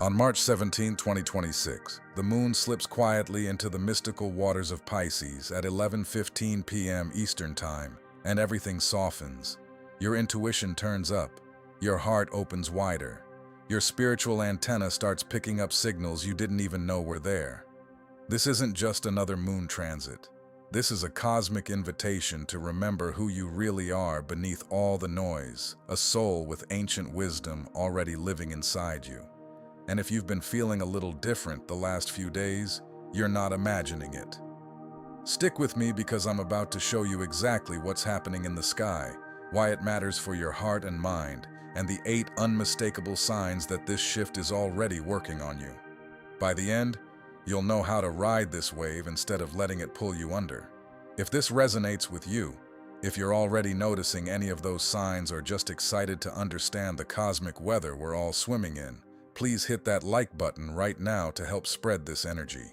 On March 17, 2026, the moon slips quietly into the mystical waters of Pisces at 11:15 p.m. Eastern Time, and everything softens. Your intuition turns up. Your heart opens wider. Your spiritual antenna starts picking up signals you didn't even know were there. This isn't just another moon transit. This is a cosmic invitation to remember who you really are beneath all the noise, a soul with ancient wisdom already living inside you. And if you've been feeling a little different the last few days, you're not imagining it. Stick with me because I'm about to show you exactly what's happening in the sky, why it matters for your heart and mind, and the 8 unmistakable signs that this shift is already working on you. By the end, you'll know how to ride this wave instead of letting it pull you under. If this resonates with you, if you're already noticing any of those signs or just excited to understand the cosmic weather we're all swimming in, please hit that like button right now to help spread this energy.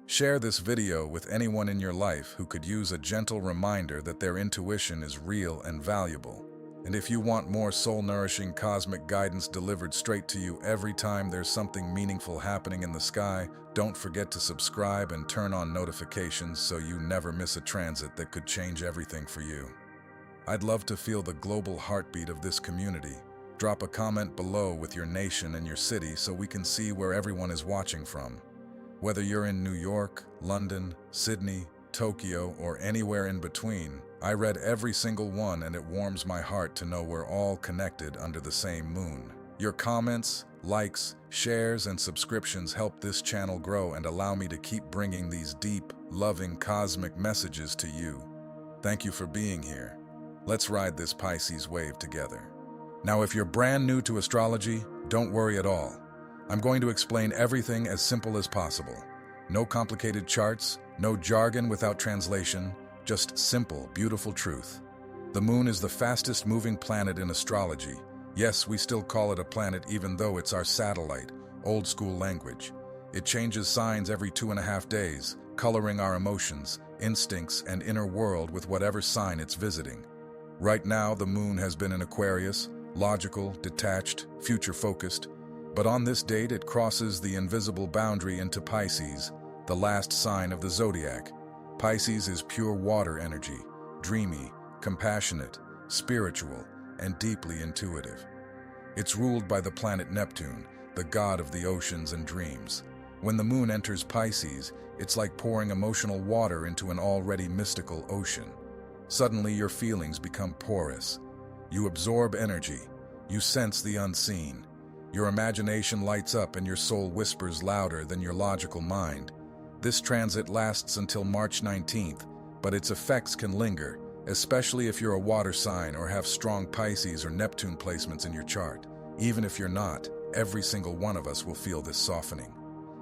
Share this video with anyone in your life who could use a gentle reminder that their intuition is real and valuable. And if you want more soul-nourishing cosmic guidance delivered straight to you every time there's something meaningful happening in the sky, don't forget to subscribe and turn on notifications so you never miss a transit that could change everything for you. I'd love to feel the global heartbeat of this community. Drop a comment below with your nation and your city so we can see where everyone is watching from. Whether you're in New York, London, Sydney, Tokyo, or anywhere in between, I read every single one and it warms my heart to know we're all connected under the same moon. Your comments, likes, shares, and subscriptions help this channel grow and allow me to keep bringing these deep, loving cosmic messages to you. Thank you for being here. Let's ride this Pisces wave together. Now, if you're brand new to astrology, don't worry at all. I'm going to explain everything as simple as possible. No complicated charts, no jargon without translation, just simple, beautiful truth. The moon is the fastest moving planet in astrology. Yes, we still call it a planet even though it's our satellite, old school language. It changes signs every 2.5 days, coloring our emotions, instincts, and inner world with whatever sign it's visiting. Right now, the moon has been in Aquarius, logical, detached, future-focused, but on this date it crosses the invisible boundary into Pisces, the last sign of the zodiac. Pisces is pure water energy, dreamy, compassionate, spiritual, and deeply intuitive. It's ruled by the planet Neptune, the god of the oceans and dreams. When the moon enters Pisces, it's like pouring emotional water into an already mystical ocean. Suddenly your feelings become porous. You absorb energy. You sense the unseen. Your imagination lights up and your soul whispers louder than your logical mind. This transit lasts until March 19th, but its effects can linger, especially if you're a water sign or have strong Pisces or Neptune placements in your chart. Even if you're not, every single one of us will feel this softening.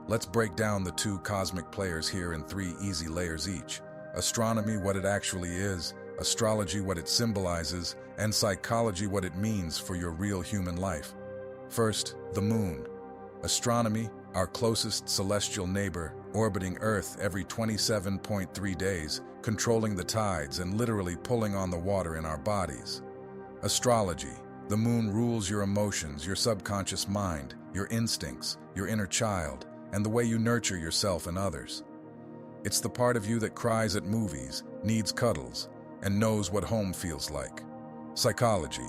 Let's break down the 2 cosmic players here in 3 easy layers each. Astronomy, what it actually is, astrology, what it symbolizes, and psychology, what it means for your real human life. First, the moon. Astronomy, our closest celestial neighbor, orbiting Earth every 27.3 days, controlling the tides and literally pulling on the water in our bodies. Astrology, the moon rules your emotions, your subconscious mind, your instincts, your inner child, and the way you nurture yourself and others. It's the part of you that cries at movies, needs cuddles, and knows what home feels like. Psychology.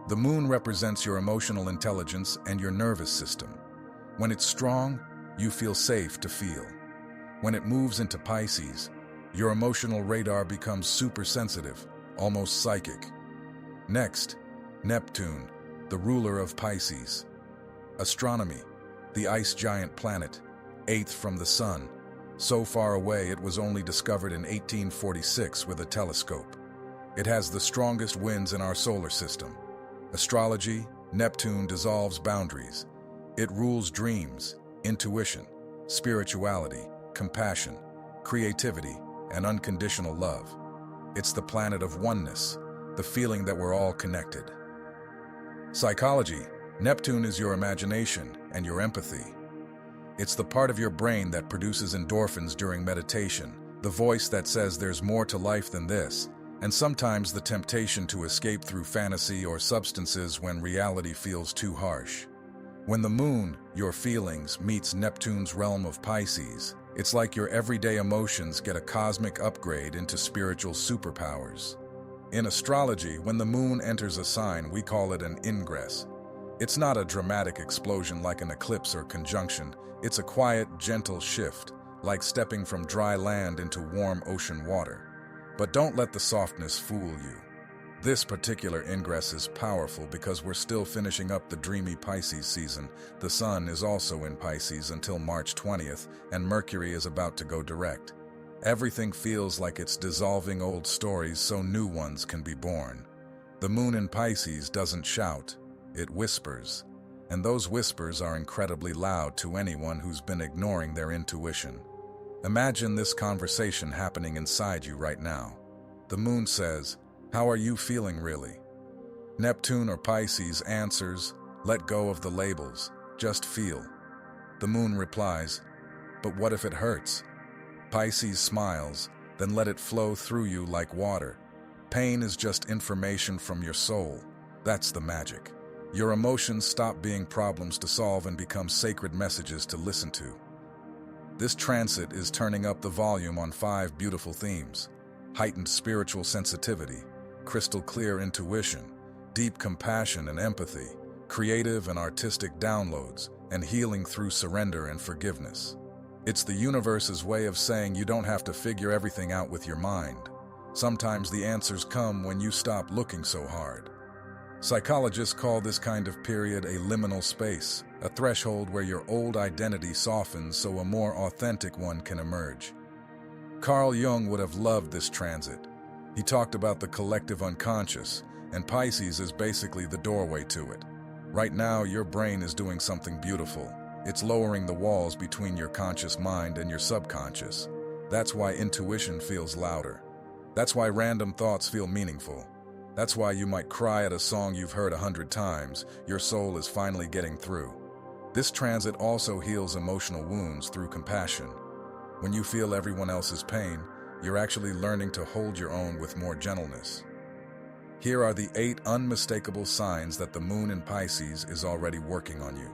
The moon represents your emotional intelligence and your nervous system. When it's strong, you feel safe to feel. When it moves into Pisces, your emotional radar becomes super sensitive, almost psychic. Next, Neptune, the ruler of Pisces. Astronomy, the ice giant planet, 8th from the sun. So far away it was only discovered in 1846 with a telescope. It has the strongest winds in our solar system. Astrology, Neptune dissolves boundaries. It rules dreams, intuition, spirituality, compassion, creativity, and unconditional love. It's the planet of oneness, the feeling that we're all connected. Psychology, Neptune is your imagination and your empathy. It's the part of your brain that produces endorphins during meditation, the voice that says there's more to life than this, and sometimes the temptation to escape through fantasy or substances when reality feels too harsh. When the moon, your feelings, meets Neptune's realm of Pisces, it's like your everyday emotions get a cosmic upgrade into spiritual superpowers. In astrology, when the moon enters a sign, we call it an ingress. It's not a dramatic explosion like an eclipse or conjunction. It's a quiet, gentle shift, like stepping from dry land into warm ocean water. But don't let the softness fool you. This particular ingress is powerful because we're still finishing up the dreamy Pisces season. The sun is also in Pisces until March 20th, and Mercury is about to go direct. Everything feels like it's dissolving old stories so new ones can be born. The moon in Pisces doesn't shout, it whispers. And those whispers are incredibly loud to anyone who's been ignoring their intuition. Imagine this conversation happening inside you right now. The moon says, "How are you feeling really?" Neptune or Pisces answers, "Let go of the labels, just feel." The moon replies, "But what if it hurts?" Pisces smiles, "Then let it flow through you like water. Pain is just information from your soul. That's the magic. Your emotions stop being problems to solve and become sacred messages to listen to." This transit is turning up the volume on 5 beautiful themes: heightened spiritual sensitivity, crystal clear intuition, deep compassion and empathy, creative and artistic downloads, and healing through surrender and forgiveness. It's the universe's way of saying you don't have to figure everything out with your mind. Sometimes the answers come when you stop looking so hard. Psychologists call this kind of period a liminal space, a threshold where your old identity softens so a more authentic one can emerge. Carl Jung would have loved this transit. He talked about the collective unconscious, and Pisces is basically the doorway to it. Right now, your brain is doing something beautiful. It's lowering the walls between your conscious mind and your subconscious. That's why intuition feels louder. That's why random thoughts feel meaningful. That's why you might cry at a song you've heard 100 times. Your soul is finally getting through. This transit also heals emotional wounds through compassion. When you feel everyone else's pain, you're actually learning to hold your own with more gentleness. Here are the 8 unmistakable signs that the moon in Pisces is already working on you.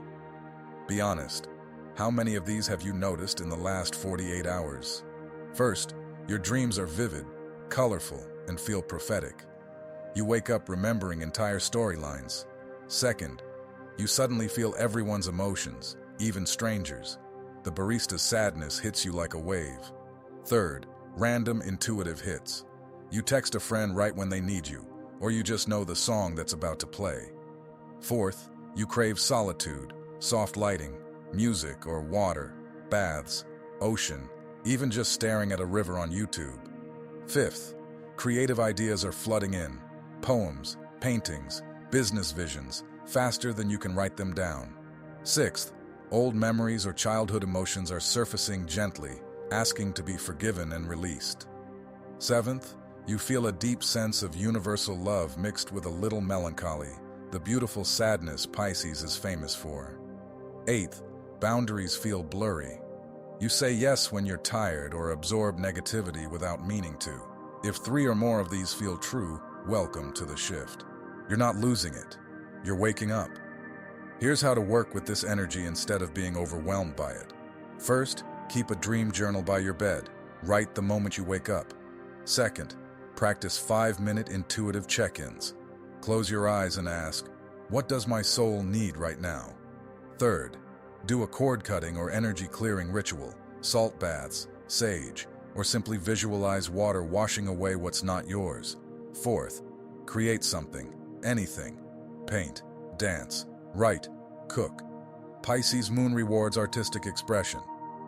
Be honest, how many of these have you noticed in the last 48 hours? First, your dreams are vivid, colorful, and feel prophetic. You wake up remembering entire storylines. Second, you suddenly feel everyone's emotions, even strangers. The barista's sadness hits you like a wave. Third, random intuitive hits. You text a friend right when they need you, or you just know the song that's about to play. Fourth, you crave solitude, soft lighting, music or water, baths, ocean, even just staring at a river on YouTube. Fifth, creative ideas are flooding in. Poems, paintings, business visions, faster than you can write them down. Sixth, old memories or childhood emotions are surfacing gently, asking to be forgiven and released. Seventh, you feel a deep sense of universal love mixed with a little melancholy, the beautiful sadness Pisces is famous for. Eighth, boundaries feel blurry. You say yes when you're tired or absorb negativity without meaning to. If 3 or more of these feel true, welcome to the shift. You're not losing it. You're waking up. Here's how to work with this energy instead of being overwhelmed by it. First, keep a dream journal by your bed. Write the moment you wake up. Second, practice 5-minute intuitive check-ins. Close your eyes and ask, what does my soul need right now? Third, do a cord cutting or energy clearing ritual, salt baths, sage, or simply visualize water washing away what's not yours. Fourth, create something, anything. Paint, dance, write, cook. Pisces moon rewards artistic expression.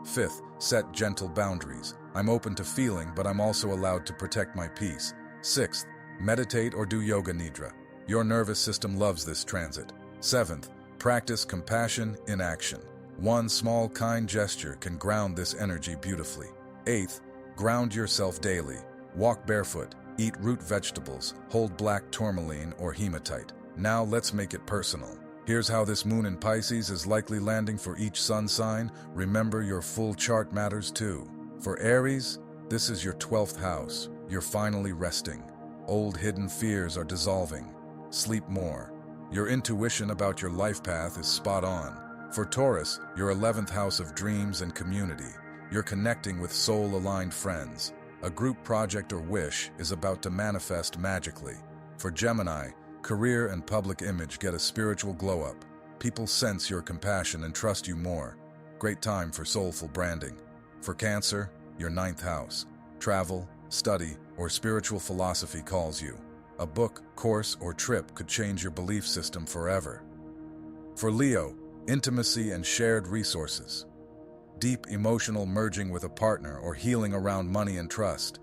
Fifth, set gentle boundaries. I'm open to feeling, but I'm also allowed to protect my peace. Sixth, meditate or do yoga nidra. Your nervous system loves this transit. Seventh, practice compassion in action. One small kind gesture can ground this energy beautifully. Eighth, ground yourself daily. Walk barefoot, eat root vegetables, hold black tourmaline or hematite. Now let's make it personal. Here's how this moon in Pisces is likely landing for each sun sign. Remember, your full chart matters too. For Aries, this is your 12th house. You're finally resting. Old hidden fears are dissolving. Sleep more. Your intuition about your life path is spot on. For Taurus, your 11th house of dreams and community, you're connecting with soul-aligned friends. A group project or wish is about to manifest magically. For Gemini, career and public image get a spiritual glow-up. People sense your compassion and trust you more. Great time for soulful branding. For Cancer, your 9th house, travel, study, or spiritual philosophy calls you. A book, course, or trip could change your belief system forever. For Leo, intimacy and shared resources. Deep emotional merging with a partner or healing around money and trust.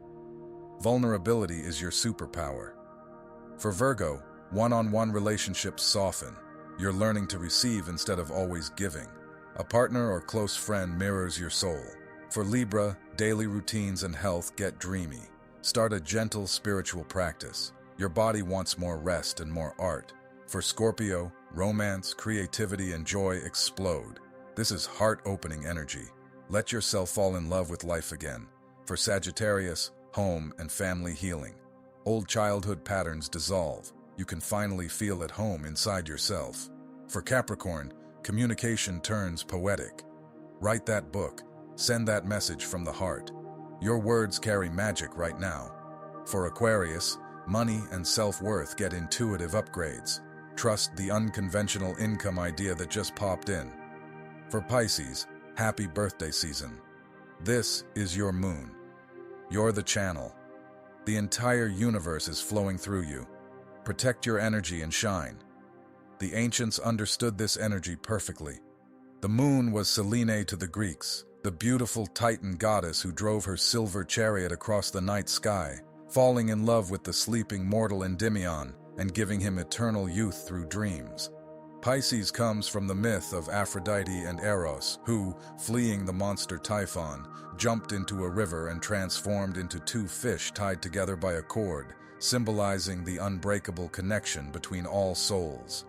Vulnerability is your superpower. For Virgo, one-on-one relationships soften. You're learning to receive instead of always giving. A partner or close friend mirrors your soul. For Libra, daily routines and health get dreamy. Start a gentle spiritual practice. Your body wants more rest and more art. For Scorpio, romance, creativity, and joy explode. This is heart-opening energy. Let yourself fall in love with life again. For Sagittarius, home and family healing. Old childhood patterns dissolve. You can finally feel at home inside yourself. For Capricorn, communication turns poetic. Write that book. Send that message from the heart. Your words carry magic right now. For Aquarius, money and self-worth get intuitive upgrades. Trust the unconventional income idea that just popped in. For Pisces, happy birthday season. This is your moon. You're the channel. The entire universe is flowing through you. Protect your energy and shine. The ancients understood this energy perfectly. The moon was Selene to the Greeks, the beautiful Titan goddess who drove her silver chariot across the night sky, falling in love with the sleeping mortal Endymion and giving him eternal youth through dreams. Pisces comes from the myth of Aphrodite and Eros, who, fleeing the monster Typhon, jumped into a river and transformed into two fish tied together by a cord, symbolizing the unbreakable connection between all souls.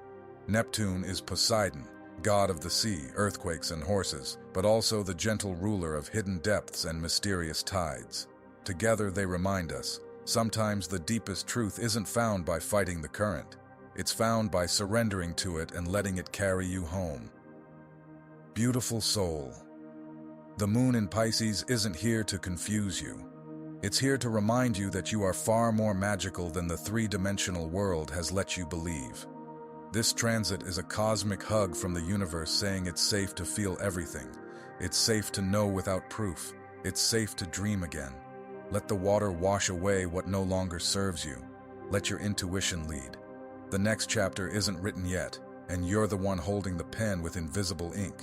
Neptune is Poseidon, god of the sea, earthquakes, and horses, but also the gentle ruler of hidden depths and mysterious tides. Together they remind us, sometimes the deepest truth isn't found by fighting the current. It's found by surrendering to it and letting it carry you home. Beautiful soul. The moon in Pisces isn't here to confuse you. It's here to remind you that you are far more magical than the three-dimensional world has let you believe. This transit is a cosmic hug from the universe saying it's safe to feel everything. It's safe to know without proof. It's safe to dream again. Let the water wash away what no longer serves you. Let your intuition lead. The next chapter isn't written yet, and you're the one holding the pen with invisible ink.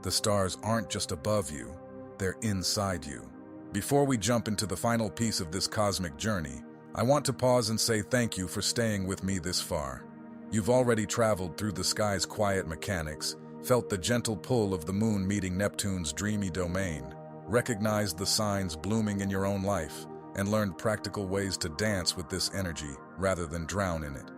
The stars aren't just above you, they're inside you. Before we jump into the final piece of this cosmic journey, I want to pause and say thank you for staying with me this far. You've already traveled through the sky's quiet mechanics, felt the gentle pull of the moon meeting Neptune's dreamy domain, recognized the signs blooming in your own life, and learned practical ways to dance with this energy rather than drown in it.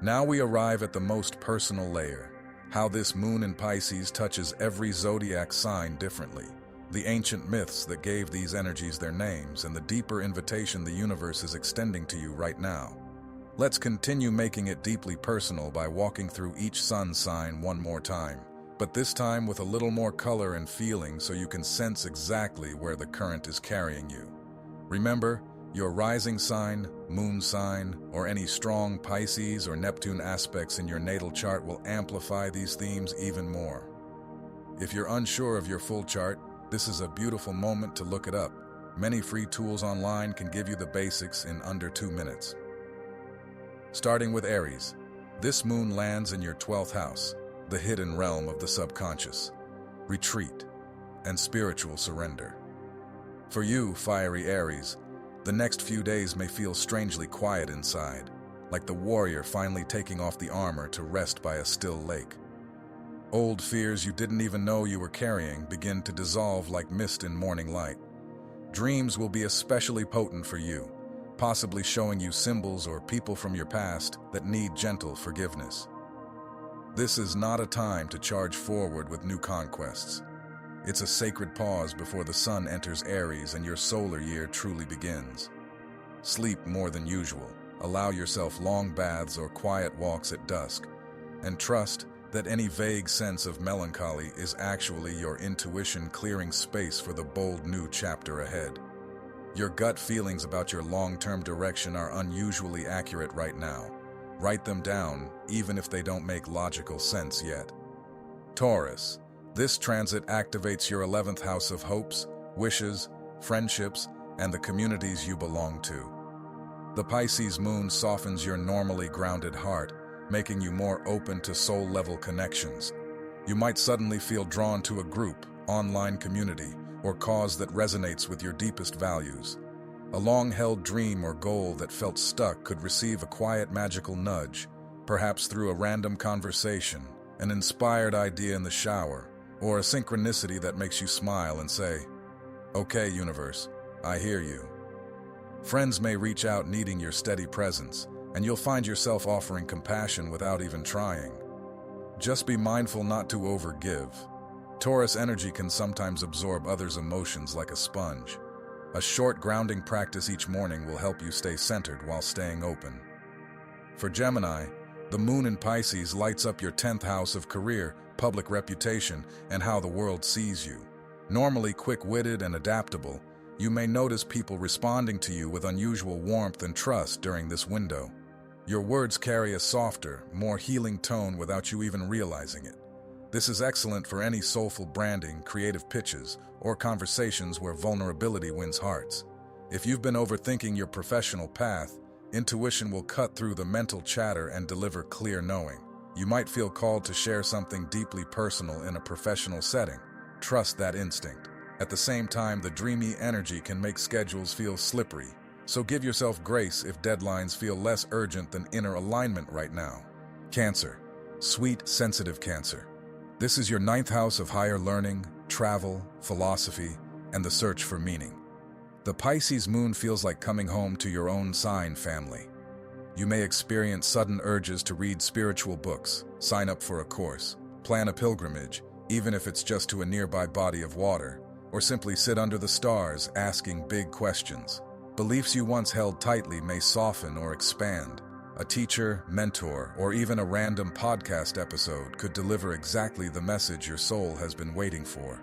Now we arrive at the most personal layer, how this moon in Pisces touches every zodiac sign differently, the ancient myths that gave these energies their names, and the deeper invitation the universe is extending to you right now. Let's continue making it deeply personal by walking through each sun sign one more time, but this time with a little more color and feeling so you can sense exactly where the current is carrying you. Remember, your rising sign, moon sign, or any strong Pisces or Neptune aspects in your natal chart will amplify these themes even more. If you're unsure of your full chart, this is a beautiful moment to look it up. Many free tools online can give you the basics in under 2 minutes. Starting with Aries, this moon lands in your 12th house, the hidden realm of the subconscious, retreat, and spiritual surrender. For you, fiery Aries, the next few days may feel strangely quiet inside, like the warrior finally taking off the armor to rest by a still lake. Old fears you didn't even know you were carrying begin to dissolve like mist in morning light. Dreams will be especially potent for you, possibly showing you symbols or people from your past that need gentle forgiveness. This is not a time to charge forward with new conquests. It's a sacred pause before the sun enters Aries and your solar year truly begins. Sleep more than usual. Allow yourself long baths or quiet walks at dusk. And trust that any vague sense of melancholy is actually your intuition clearing space for the bold new chapter ahead. Your gut feelings about your long-term direction are unusually accurate right now. Write them down, even if they don't make logical sense yet. Taurus. This transit activates your 11th house of hopes, wishes, friendships, and the communities you belong to. The Pisces moon softens your normally grounded heart, making you more open to soul-level connections. You might suddenly feel drawn to a group, online community, or cause that resonates with your deepest values. A long-held dream or goal that felt stuck could receive a quiet magical nudge, perhaps through a random conversation, an inspired idea in the shower, or a synchronicity that makes you smile and say, "Okay, universe, I hear you." Friends may reach out needing your steady presence, and you'll find yourself offering compassion without even trying. Just be mindful not to overgive. Taurus energy can sometimes absorb others' emotions like a sponge. A short grounding practice each morning will help you stay centered while staying open. For Gemini, the moon in Pisces lights up your 10th house of career, public reputation, and how the world sees you. Normally quick-witted and adaptable, you may notice people responding to you with unusual warmth and trust during this window. Your words carry a softer, more healing tone without you even realizing it. This is excellent for any soulful branding, creative pitches, or conversations where vulnerability wins hearts. If you've been overthinking your professional path, intuition will cut through the mental chatter and deliver clear knowing. You might feel called to share something deeply personal in a professional setting. Trust that instinct. At the same time, the dreamy energy can make schedules feel slippery, so give yourself grace if deadlines feel less urgent than inner alignment right now. Cancer. Sweet, sensitive Cancer. This is your 9th house of higher learning, travel, philosophy, and the search for meaning. The Pisces moon feels like coming home to your own sign family. You may experience sudden urges to read spiritual books, sign up for a course, plan a pilgrimage, even if it's just to a nearby body of water, or simply sit under the stars asking big questions. Beliefs you once held tightly may soften or expand. A teacher, mentor, or even a random podcast episode could deliver exactly the message your soul has been waiting for.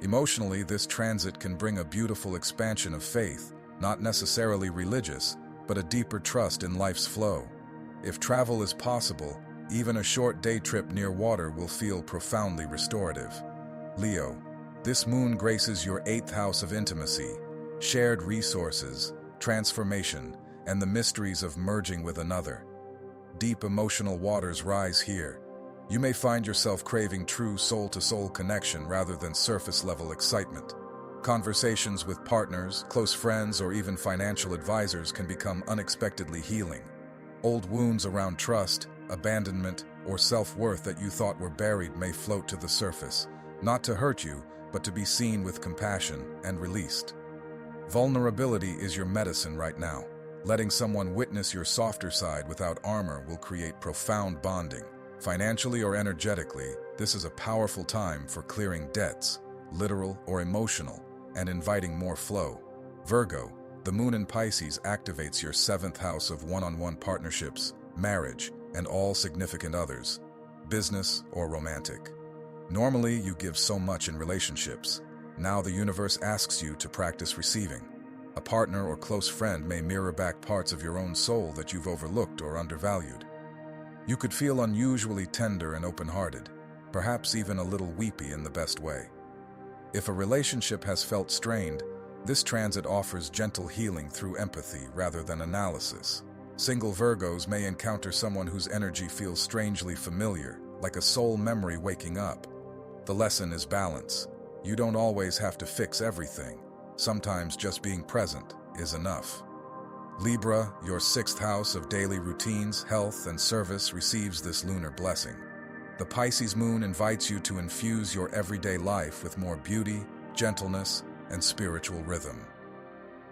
Emotionally, this transit can bring a beautiful expansion of faith, not necessarily religious, but a deeper trust in life's flow. If travel is possible, even a short day trip near water will feel profoundly restorative. Leo. This moon graces your 8th house of intimacy, shared resources, transformation, and the mysteries of merging with another. Deep emotional waters rise here. You may find yourself craving true soul-to-soul connection rather than surface-level excitement. Conversations with partners, close friends, or even financial advisors can become unexpectedly healing. Old wounds around trust, abandonment, or self-worth that you thought were buried may float to the surface, not to hurt you, but to be seen with compassion and released. Vulnerability is your medicine right now. Letting someone witness your softer side without armor will create profound bonding. Financially or energetically, this is a powerful time for clearing debts, literal or emotional, and inviting more flow. Virgo, the moon in Pisces activates your 7th house of one-on-one partnerships, marriage, and all significant others, business or romantic. Normally, you give so much in relationships. Now the universe asks you to practice receiving. A partner or close friend may mirror back parts of your own soul that you've overlooked or undervalued. You could feel unusually tender and open-hearted, perhaps even a little weepy in the best way. If a relationship has felt strained, this transit offers gentle healing through empathy rather than analysis. Single Virgos may encounter someone whose energy feels strangely familiar, like a soul memory waking up. The lesson is balance. You don't always have to fix everything. Sometimes just being present is enough. Libra, your 6th house of daily routines, health, and service receives this lunar blessing. The Pisces moon invites you to infuse your everyday life with more beauty, gentleness, and spiritual rhythm.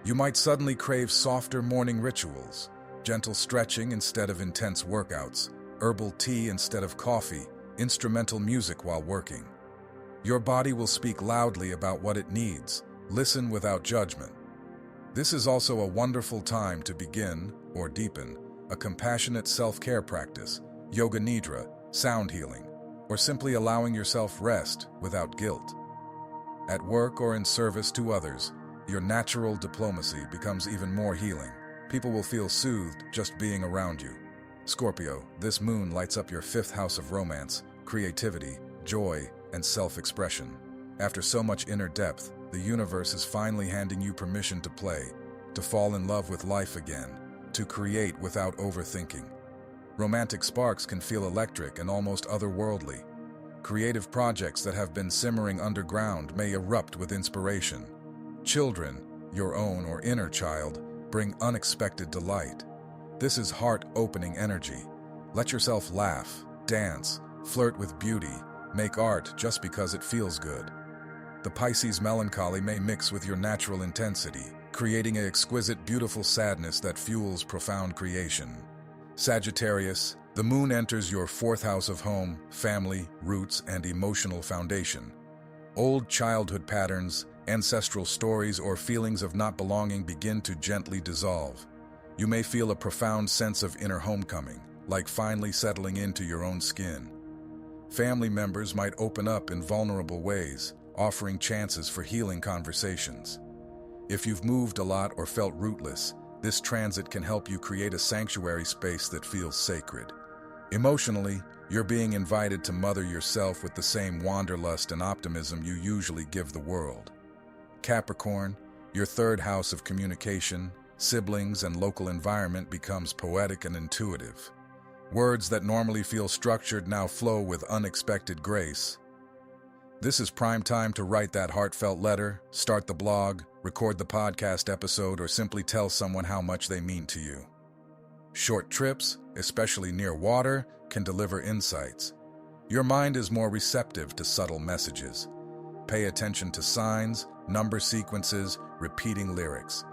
You might suddenly crave softer morning rituals, gentle stretching instead of intense workouts, herbal tea instead of coffee, instrumental music while working. Your body will speak loudly about what it needs. Listen without judgment. This is also a wonderful time to begin, or deepen, a compassionate self-care practice, yoga nidra, sound healing, or simply allowing yourself rest without guilt. At work or in service to others, your natural diplomacy becomes even more healing. People will feel soothed just being around you. Scorpio, this moon lights up your fifth house of romance, creativity, joy, and self-expression. After so much inner depth, the universe is finally handing you permission to play, to fall in love with life again, to create without overthinking. Romantic sparks can feel electric and almost otherworldly. Creative projects that have been simmering underground may erupt with inspiration. Children, your own or inner child, bring unexpected delight. This is heart-opening energy. Let yourself laugh, dance, flirt with beauty, make art just because it feels good. The Pisces melancholy may mix with your natural intensity, creating an exquisite, beautiful sadness that fuels profound creation. Sagittarius, the moon enters your fourth house of home, family, roots, and emotional foundation. Old childhood patterns, ancestral stories, or feelings of not belonging begin to gently dissolve. You may feel a profound sense of inner homecoming, like finally settling into your own skin. Family members might open up in vulnerable ways, offering chances for healing conversations. If you've moved a lot or felt rootless, this transit can help you create a sanctuary space that feels sacred. Emotionally, you're being invited to mother yourself with the same wanderlust and optimism you usually give the world. Capricorn, your third house of communication, siblings, and local environment becomes poetic and intuitive. Words that normally feel structured now flow with unexpected grace. This is prime time to write that heartfelt letter, start the blog, record the podcast episode, or simply tell someone how much they mean to you. Short trips, especially near water, can deliver insights. Your mind is more receptive to subtle messages. Pay attention to signs, number sequences, repeating lyrics.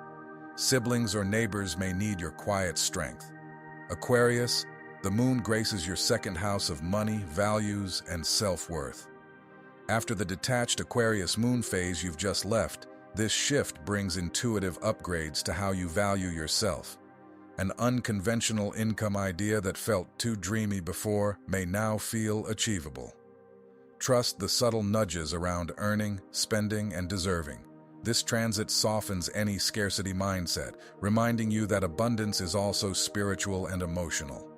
Siblings or neighbors may need your quiet strength. Aquarius, the moon graces your second house of money, values, and self-worth. After the detached Aquarius moon phase you've just left, this shift brings intuitive upgrades to how you value yourself. An unconventional income idea that felt too dreamy before may now feel achievable. Trust the subtle nudges around earning, spending, and deserving. This transit softens any scarcity mindset, reminding you that abundance is also spiritual and emotional.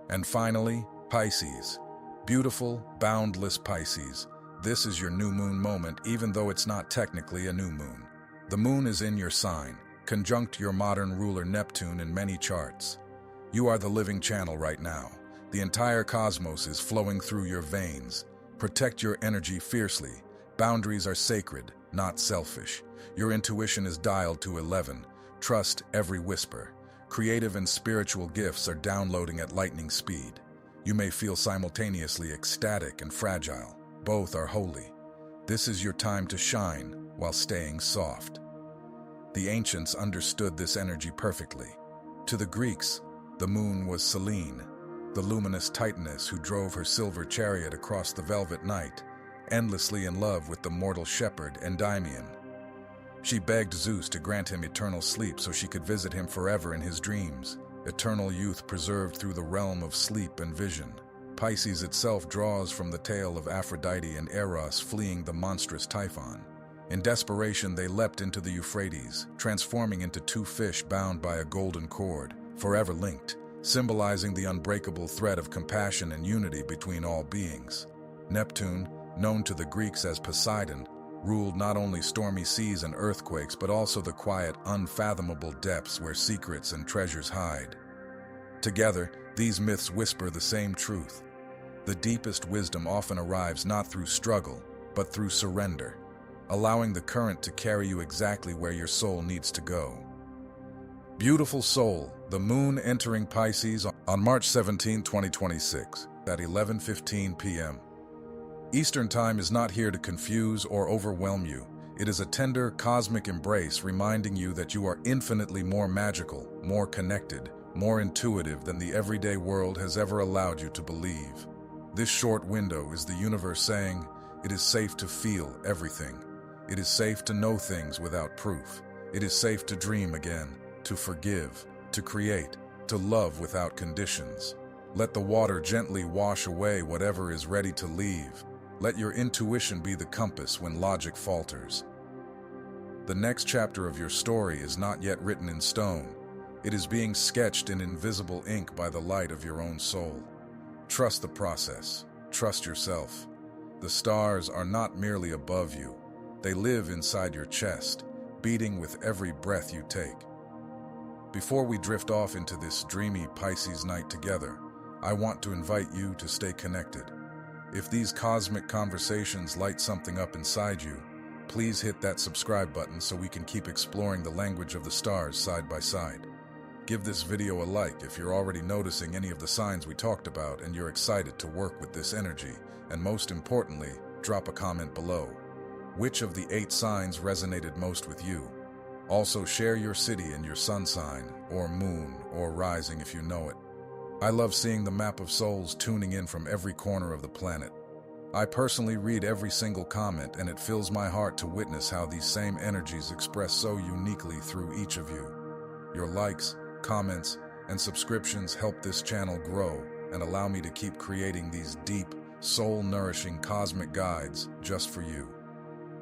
And finally, Pisces. Beautiful, boundless Pisces. This is your new moon moment, even though it's not technically a new moon. The moon is in your sign, conjunct your modern ruler Neptune in many charts. You are the living channel right now. The entire cosmos is flowing through your veins. Protect your energy fiercely. Boundaries are sacred, not selfish. Your intuition is dialed to 11. Trust every whisper. Creative and spiritual gifts are downloading at lightning speed. You may feel simultaneously ecstatic and fragile. Both are holy. This is your time to shine while staying soft. The ancients understood this energy perfectly. To the Greeks, the moon was Selene, the luminous Titaness who drove her silver chariot across the velvet night, endlessly in love with the mortal shepherd Endymion. She begged Zeus to grant him eternal sleep so she could visit him forever in his dreams, eternal youth preserved through the realm of sleep and vision. Pisces itself draws from the tale of Aphrodite and Eros fleeing the monstrous Typhon. In desperation, they leapt into the Euphrates, transforming into two fish bound by a golden cord, forever linked, symbolizing the unbreakable thread of compassion and unity between all beings. Neptune, known to the Greeks as Poseidon, ruled not only stormy seas and earthquakes, but also the quiet, unfathomable depths where secrets and treasures hide. Together, these myths whisper the same truth. The deepest wisdom often arrives not through struggle, but through surrender, allowing the current to carry you exactly where your soul needs to go. Beautiful soul, the moon entering Pisces on March 17, 2026, at 11:15 p.m. Eastern Time is not here to confuse or overwhelm you. It is a tender, cosmic embrace reminding you that you are infinitely more magical, more connected, more intuitive than the everyday world has ever allowed you to believe. This short window is the universe saying, it is safe to feel everything. It is safe to know things without proof. It is safe to dream again, to forgive, to create, to love without conditions. Let the water gently wash away whatever is ready to leave. Let your intuition be the compass when logic falters. The next chapter of your story is not yet written in stone. It is being sketched in invisible ink by the light of your own soul. Trust the process. Trust yourself. The stars are not merely above you. They live inside your chest, beating with every breath you take. Before we drift off into this dreamy Pisces night together, I want to invite you to stay connected. If these cosmic conversations light something up inside you, please hit that subscribe button so we can keep exploring the language of the stars side by side. Give this video a like if you're already noticing any of the signs we talked about and you're excited to work with this energy, and most importantly, drop a comment below. Which of the 8 signs resonated most with you? Also, share your city and your sun sign, or moon, or rising if you know it. I love seeing the map of souls tuning in from every corner of the planet. I personally read every single comment, and it fills my heart to witness how these same energies express so uniquely through each of you. Your likes, comments, and subscriptions help this channel grow and allow me to keep creating these deep, soul-nourishing cosmic guides just for you.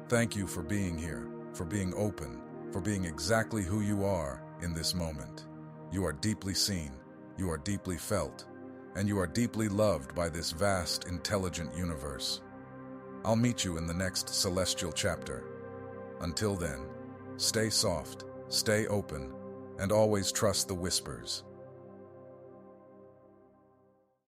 Thank you for being here, for being open, for being exactly who you are in this moment. You are deeply seen, you are deeply felt, and you are deeply loved by this vast, intelligent universe. I'll meet you in the next celestial chapter. Until then, stay soft, stay open, and always trust the whispers.